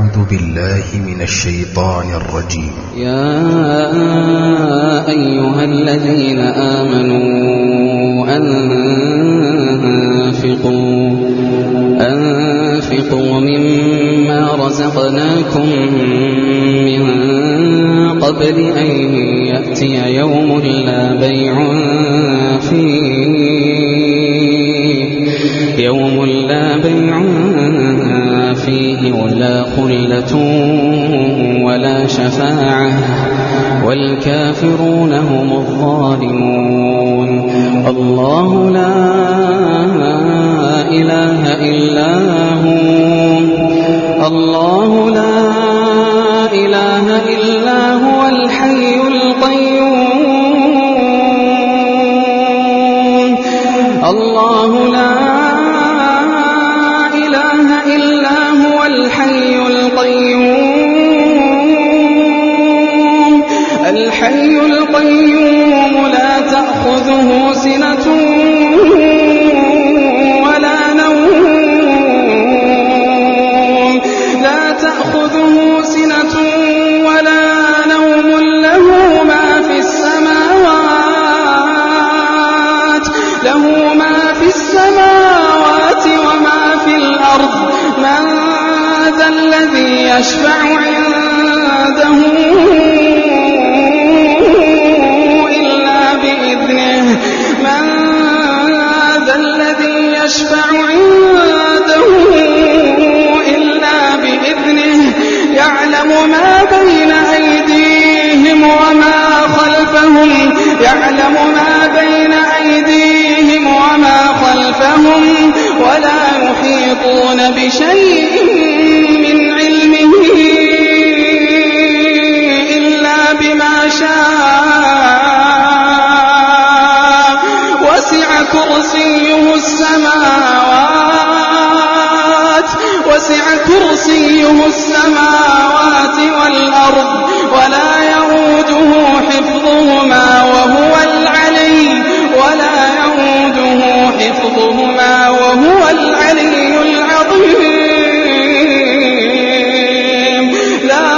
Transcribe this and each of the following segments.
أعوذ بالله من الشيطان الرجيم. يا أيها الذين آمنوا أنفقوا مما رزقناكم من قبل أن يأتي يوم لا بيع فيه ولا خلة ولا شفاعة والكافرون هم الظالمون. الله لا إله إلا هو الحي القيوم. الله لا إله إلا هو الحي القيوم لا تأخذه سنة ولا نوم له ما في السماوات وما في الأرض. من ذا الذي يشفع عنده إلا بإذنه. يعلم ما بين أيديهم وما خلفهم ولا يحيطون بشيء من علمه إلا بما شاء. وسع كرسيه السماوات والأرض ولا يئوده حفظهما وهو العلي العظيم. لا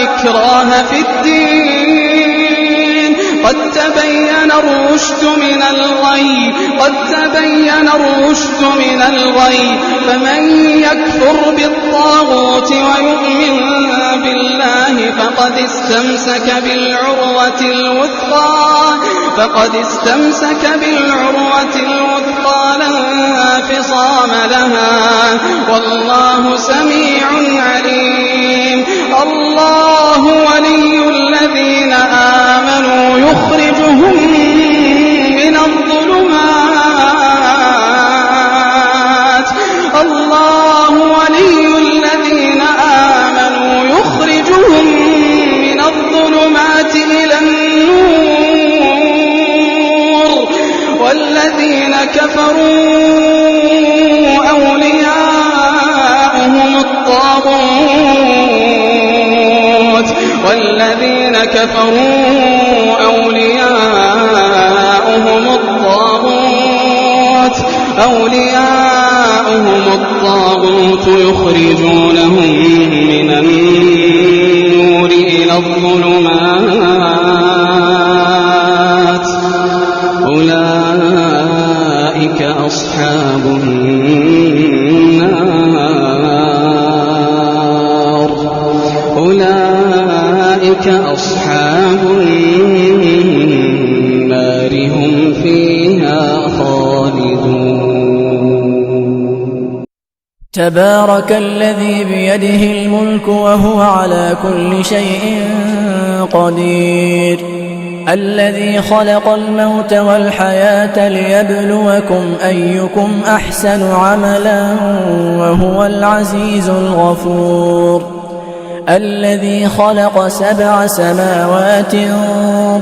إكراه في الدين قد تبين الرشد من الغي. فمن يكفر بالطاغوت ويؤمن بالله فقد استمسك بالعروة الوثقى لا انفصام لها والله سميع عليم. الله ولي الذين آمنوا يخرجهم من الظلمات إلى النور. والذين كفروا أولياؤهم الطاغوت يخرجونهم من النور إلى الظلمات. أولئك أصحاب النار هم فيها خالدون. تبارك الذي بيده الملك وهو على كل شيء قدير. الذي خلق الموت والحياة ليبلوكم أيكم أحسن عملا وهو العزيز الغفور. الذي خلق 7 سماوات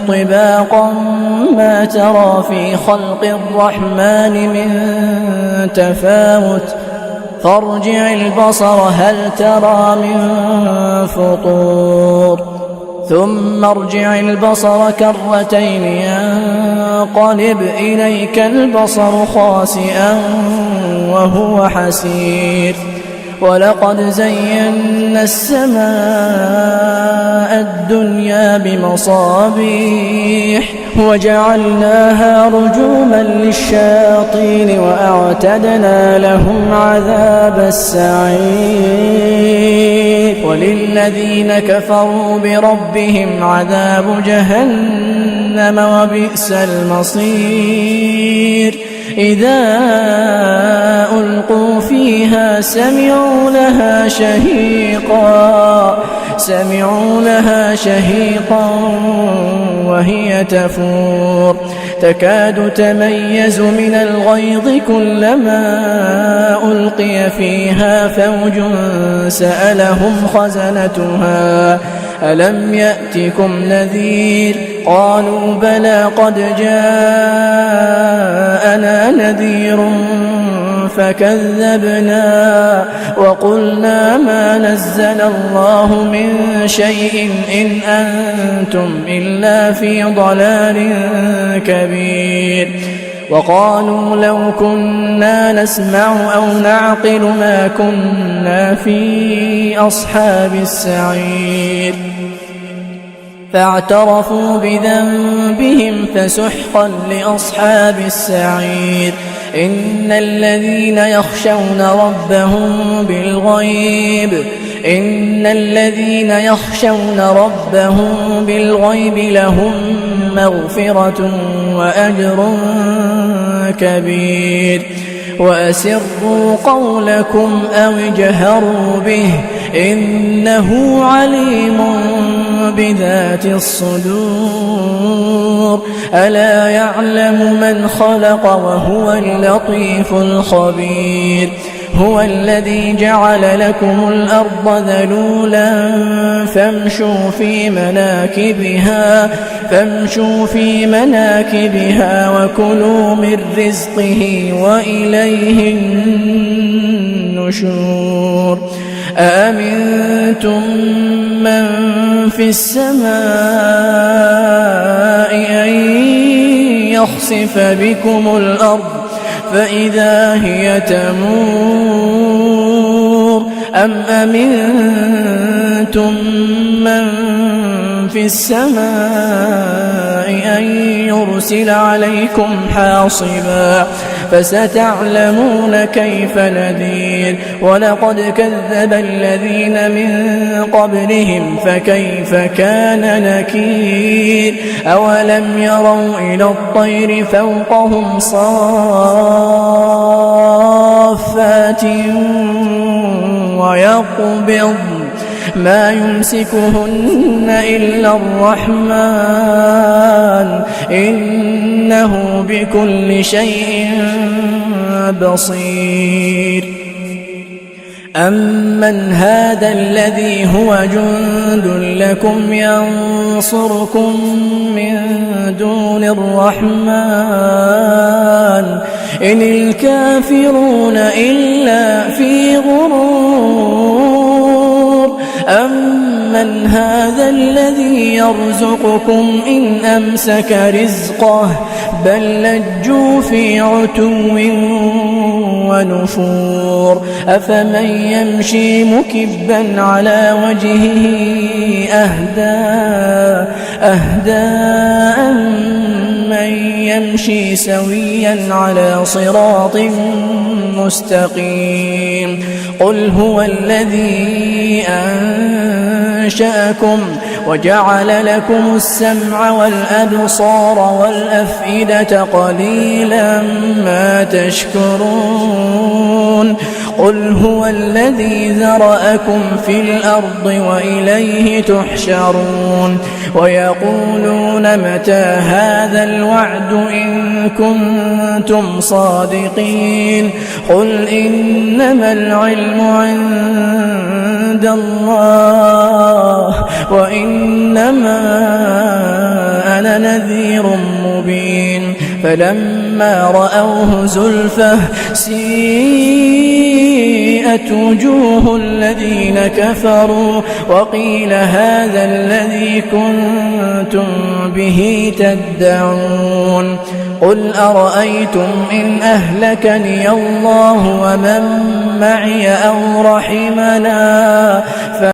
طباقا ما ترى في خلق الرحمن من تفاوت فارجع البصر هل ترى من فطور ثم ارجع البصر كرتين ينقلب إليك البصر خاسئا وهو حسير ولقد زينا السماء الدنيا بمصابيح وجعلناها رجوما للشياطين وأعتدنا لهم عذاب السعير وللذين كفروا بربهم عذاب جهنم وبئس المصير إذا ألقوا فيها سمعوا لها شهيقا وهي تفور تكاد تميز من الغيظ كلما ألقي فيها فوج سألهم خزنتها ألم يأتكم نذير قالوا بلى قد جاءنا نذير فكذبنا وقلنا ما نزل الله من شيء إن أنتم إلا في ضلال كبير وقالوا لو كنا نسمع أو نعقل ما كنا في أصحاب السعير فاعترفوا بذنبهم فسحقا لأصحاب السعير إن الذين يخشون ربهم بالغيب لهم مغفرة وأجر كبير وأسروا قولكم أو اجهروا به إنه عليم بذات الصدور ألا يعلم من خلق وهو اللطيف الخبير هو الذي جعل لكم الأرض ذلولا فامشوا في مناكبها وكلوا من رزقه وإليه النشور أأمنتم من في السماء أن يخسف بكم الأرض فإذا هي تمور أم أمنتم من في السماء أن يرسل عليكم حاصبا فستعلمون كيف نذير ولقد كذب الذين من قبلهم فكيف كان نكير أولم يروا إلى الطير فوقهم صافات ويقبض ما يمسكهن إلا الرحمن إنه بكل شيء بصير أمن هذا الذي هو جند لكم ينصركم من دون الرحمن إن الكافرون إلا في غرور أمن هذا الذي يرزقكم إن أمسك رزقه بل لجوا في عتو ونفور أفمن يمشي مكبا على وجهه أهدى من يمشي سويا على صراط مستقيم قل هو الذي أنشأكم وجعل لكم السمع والأبصار والأفئدة قليلا ما تشكرون قل هو الذي ذرأكم في الأرض وإليه تحشرون ويقولون متى هذا الوعد إن كنتم صادقين قل إنما العلم عند الله وإنما أنا نذير مبين فلما فلما رأوه زلفة سيئت وجوه الذين كفروا وقيل هذا الذي كنتم به تدعون قل أرأيتم إن أهلكني الله ومن معي أو رحمنا